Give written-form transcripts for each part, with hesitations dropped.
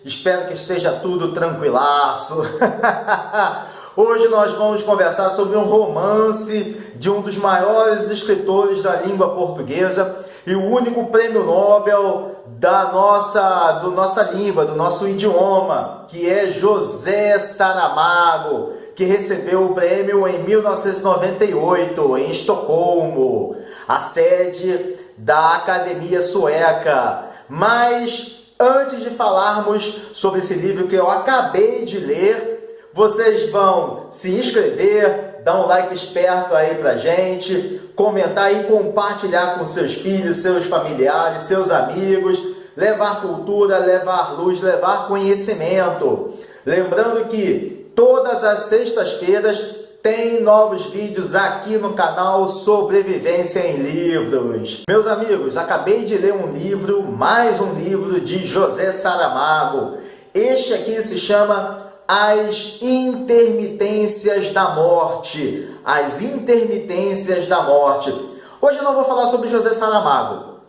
Espero que esteja tudo tranquilaço. Hoje nós vamos conversar sobre um romance de um dos maiores escritores da língua portuguesa e o único prêmio Nobel da nossa língua, do nosso idioma, que é José Saramago, que recebeu o prêmio em 1998, em Estocolmo, a sede da Academia Sueca. Mas antes de falarmos sobre esse livro que eu acabei de ler, vocês vão se inscrever, dar um like esperto aí pra gente, comentar e compartilhar com seus filhos, seus familiares, seus amigos, levar cultura, levar luz, levar conhecimento. Lembrando que todas as sextas-feiras tem novos vídeos aqui no canal Sobrevivência em Livros. Meus amigos, acabei de ler um livro, mais um livro de José Saramago. Este aqui se chama As Intermitências da Morte. As Intermitências da Morte. Hoje eu não vou falar sobre José Saramago,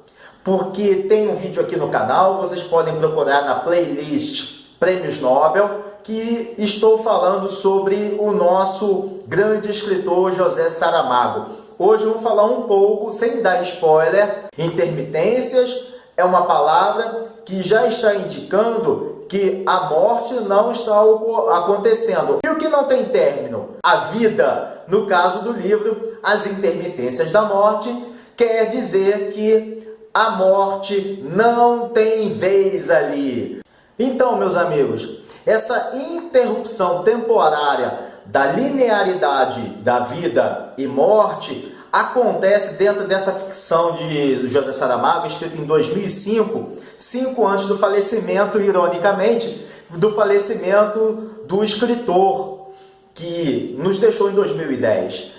porque tem um vídeo aqui no canal, vocês podem procurar na playlist Prêmios Nobel, que estou falando sobre o nosso grande escritor José Saramago. Hoje eu vou falar um pouco, sem dar spoiler. Intermitências é uma palavra que já está indicando que a morte não está acontecendo. E o que não tem término? A vida, no caso do livro, As Intermitências da Morte, quer dizer que a morte não tem vez ali. Então, meus amigos, essa interrupção temporária da linearidade da vida e morte acontece dentro dessa ficção de José Saramago, escrita em 2005, 5 antes do falecimento, ironicamente, do falecimento do escritor, que nos deixou em 2010.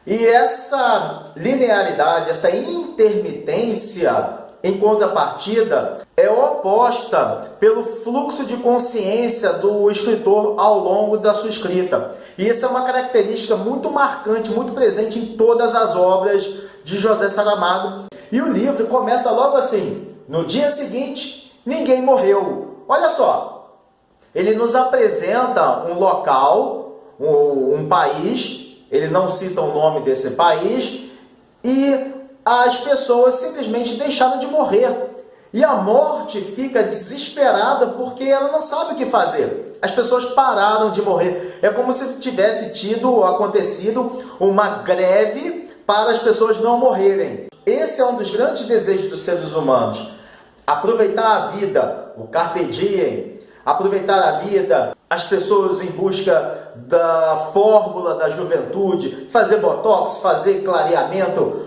E essa linearidade, essa intermitência, em contrapartida, é oposta pelo fluxo de consciência do escritor ao longo da sua escrita. E isso é uma característica muito marcante, muito presente em todas as obras de José Saramago. E o livro começa logo assim: no dia seguinte, ninguém morreu. Olha só, ele nos apresenta um local, um país, ele não cita o nome desse país, e as pessoas simplesmente deixaram de morrer. E a morte fica desesperada porque ela não sabe o que fazer. As pessoas pararam de morrer. É como se tivesse acontecido uma greve para as pessoas não morrerem. Esse é um dos grandes desejos dos seres humanos. Aproveitar a vida, o carpe diem, aproveitar a vida, as pessoas em busca da fórmula da juventude, fazer botox, fazer clareamento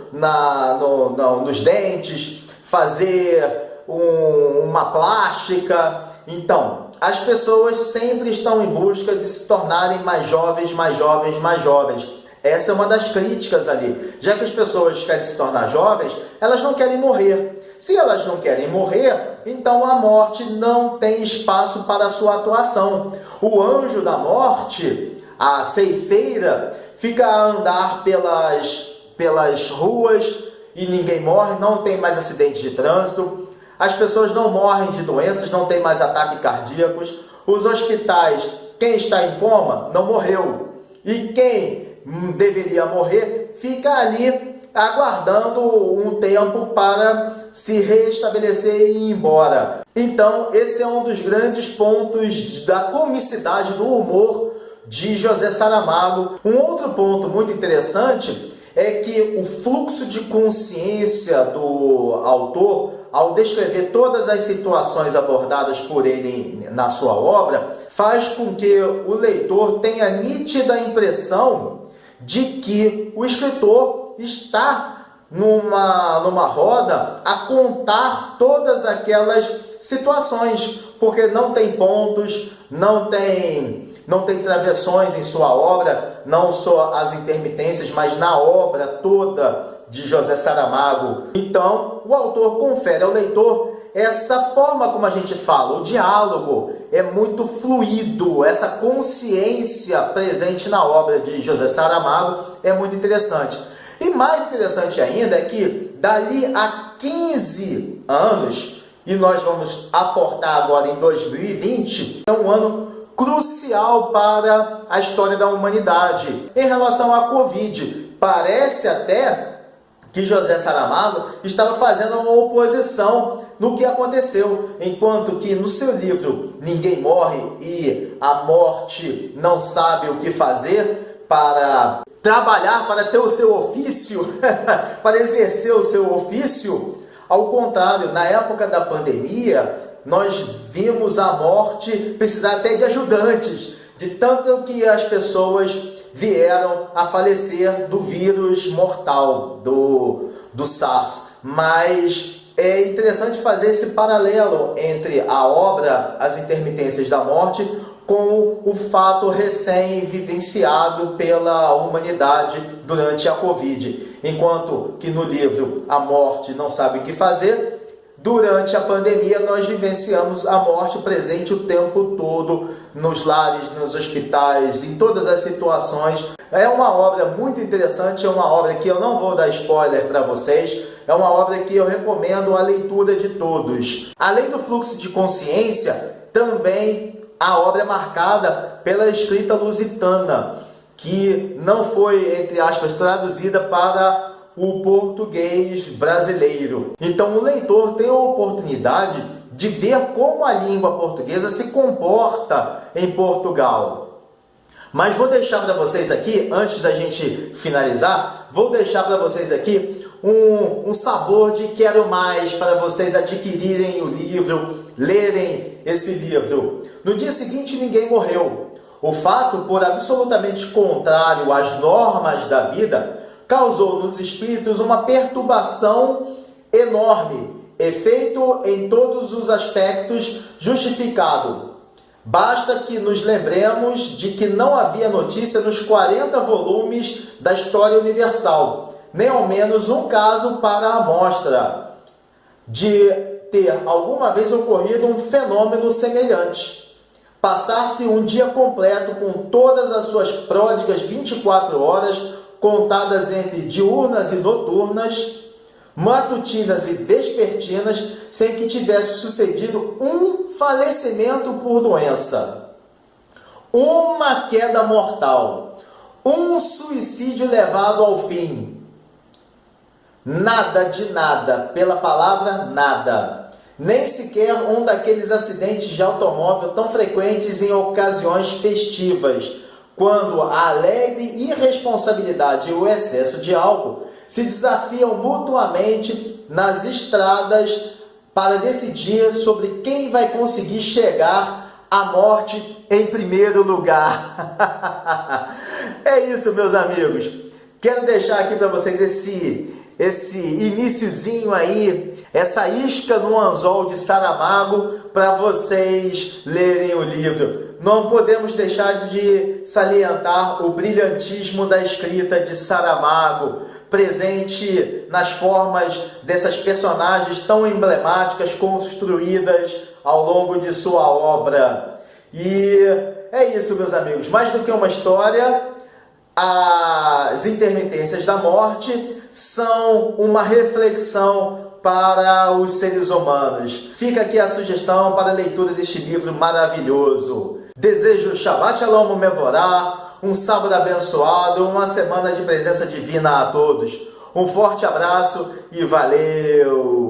nos dentes, fazer uma plástica. Então, as pessoas sempre estão em busca de se tornarem mais jovens, mais jovens, mais jovens. Essa é uma das críticas ali. Já que as pessoas querem se tornar jovens, elas não querem morrer. Se elas não querem morrer, então a morte não tem espaço para a sua atuação. O anjo da morte, a ceifeira, fica a andar pelas ruas e ninguém morre, não tem mais acidentes de trânsito, as pessoas não morrem de doenças, não tem mais ataques cardíacos, os hospitais, quem está em coma não morreu, e quem deveria morrer fica ali aguardando um tempo para se restabelecer e ir embora. Então esse é um dos grandes pontos da comicidade do humor de José Saramago. Um outro ponto muito interessante é que o fluxo de consciência do autor, ao descrever todas as situações abordadas por ele na sua obra, faz com que o leitor tenha a nítida impressão de que o escritor está numa roda a contar todas aquelas situações, porque não tem pontos, não tem travessões em sua obra, não só as intermitências, mas na obra toda de José Saramago. Então, o autor confere ao leitor essa forma como a gente fala, o diálogo é muito fluido, essa consciência presente na obra de José Saramago é muito interessante. E mais interessante ainda é que dali a 15 anos, e nós vamos aportar agora em 2020, é um ano crucial para a história da humanidade. Em relação à Covid, parece até que José Saramago estava fazendo uma oposição no que aconteceu, enquanto que no seu livro Ninguém Morre e a Morte Não Sabe o que Fazer para trabalhar, para ter o seu ofício, para exercer o seu ofício, ao contrário, na época da pandemia, nós vimos a morte precisar até de ajudantes, de tanto que as pessoas vieram a falecer do vírus mortal, do SARS. Mas é interessante fazer esse paralelo entre a obra As Intermitências da Morte com o fato recém-vivenciado pela humanidade durante a Covid. Enquanto que no livro A Morte Não Sabe o que Fazer, durante a pandemia nós vivenciamos a morte presente o tempo todo, nos lares, nos hospitais, em todas as situações. É uma obra muito interessante, é uma obra que eu não vou dar spoiler para vocês, é uma obra que eu recomendo a leitura de todos. Além do Fluxo de Consciência, também a obra é marcada pela escrita lusitana, que não foi, entre aspas, traduzida para o português brasileiro. Então o leitor tem a oportunidade de ver como a língua portuguesa se comporta em Portugal. Mas vou deixar para vocês aqui, antes da gente finalizar, vou deixar para vocês aqui um sabor de quero mais para vocês adquirirem o livro, lerem esse livro. No dia seguinte ninguém morreu. O fato, por absolutamente contrário às normas da vida, causou nos espíritos uma perturbação enorme, efeito em todos os aspectos justificado. Basta que nos lembremos de que não havia notícia nos 40 volumes da História Universal, nem ao menos um caso para a amostra de ter alguma vez ocorrido um fenômeno semelhante. Passar-se um dia completo com todas as suas pródigas 24 horas, contadas entre diurnas e noturnas, matutinas e vespertinas, sem que tivesse sucedido um falecimento por doença, uma queda mortal, um suicídio levado ao fim. Nada de nada, pela palavra nada. Nem sequer um daqueles acidentes de automóvel tão frequentes em ocasiões festivas, quando a alegre irresponsabilidade e o excesso de álcool se desafiam mutuamente nas estradas para decidir sobre quem vai conseguir chegar à morte em primeiro lugar. É isso, meus amigos. Quero deixar aqui para vocês esse iniciozinho aí, essa isca no anzol de Saramago para vocês lerem o livro. Não podemos deixar de salientar o brilhantismo da escrita de Saramago, presente nas formas dessas personagens tão emblemáticas construídas ao longo de sua obra. E é isso, meus amigos. Mais do que uma história, As Intermitências da Morte são uma reflexão para os seres humanos. Fica aqui a sugestão para a leitura deste livro maravilhoso. Desejo Shabbat Shalom Mevorá, um sábado abençoado, uma semana de presença divina a todos. Um forte abraço e valeu!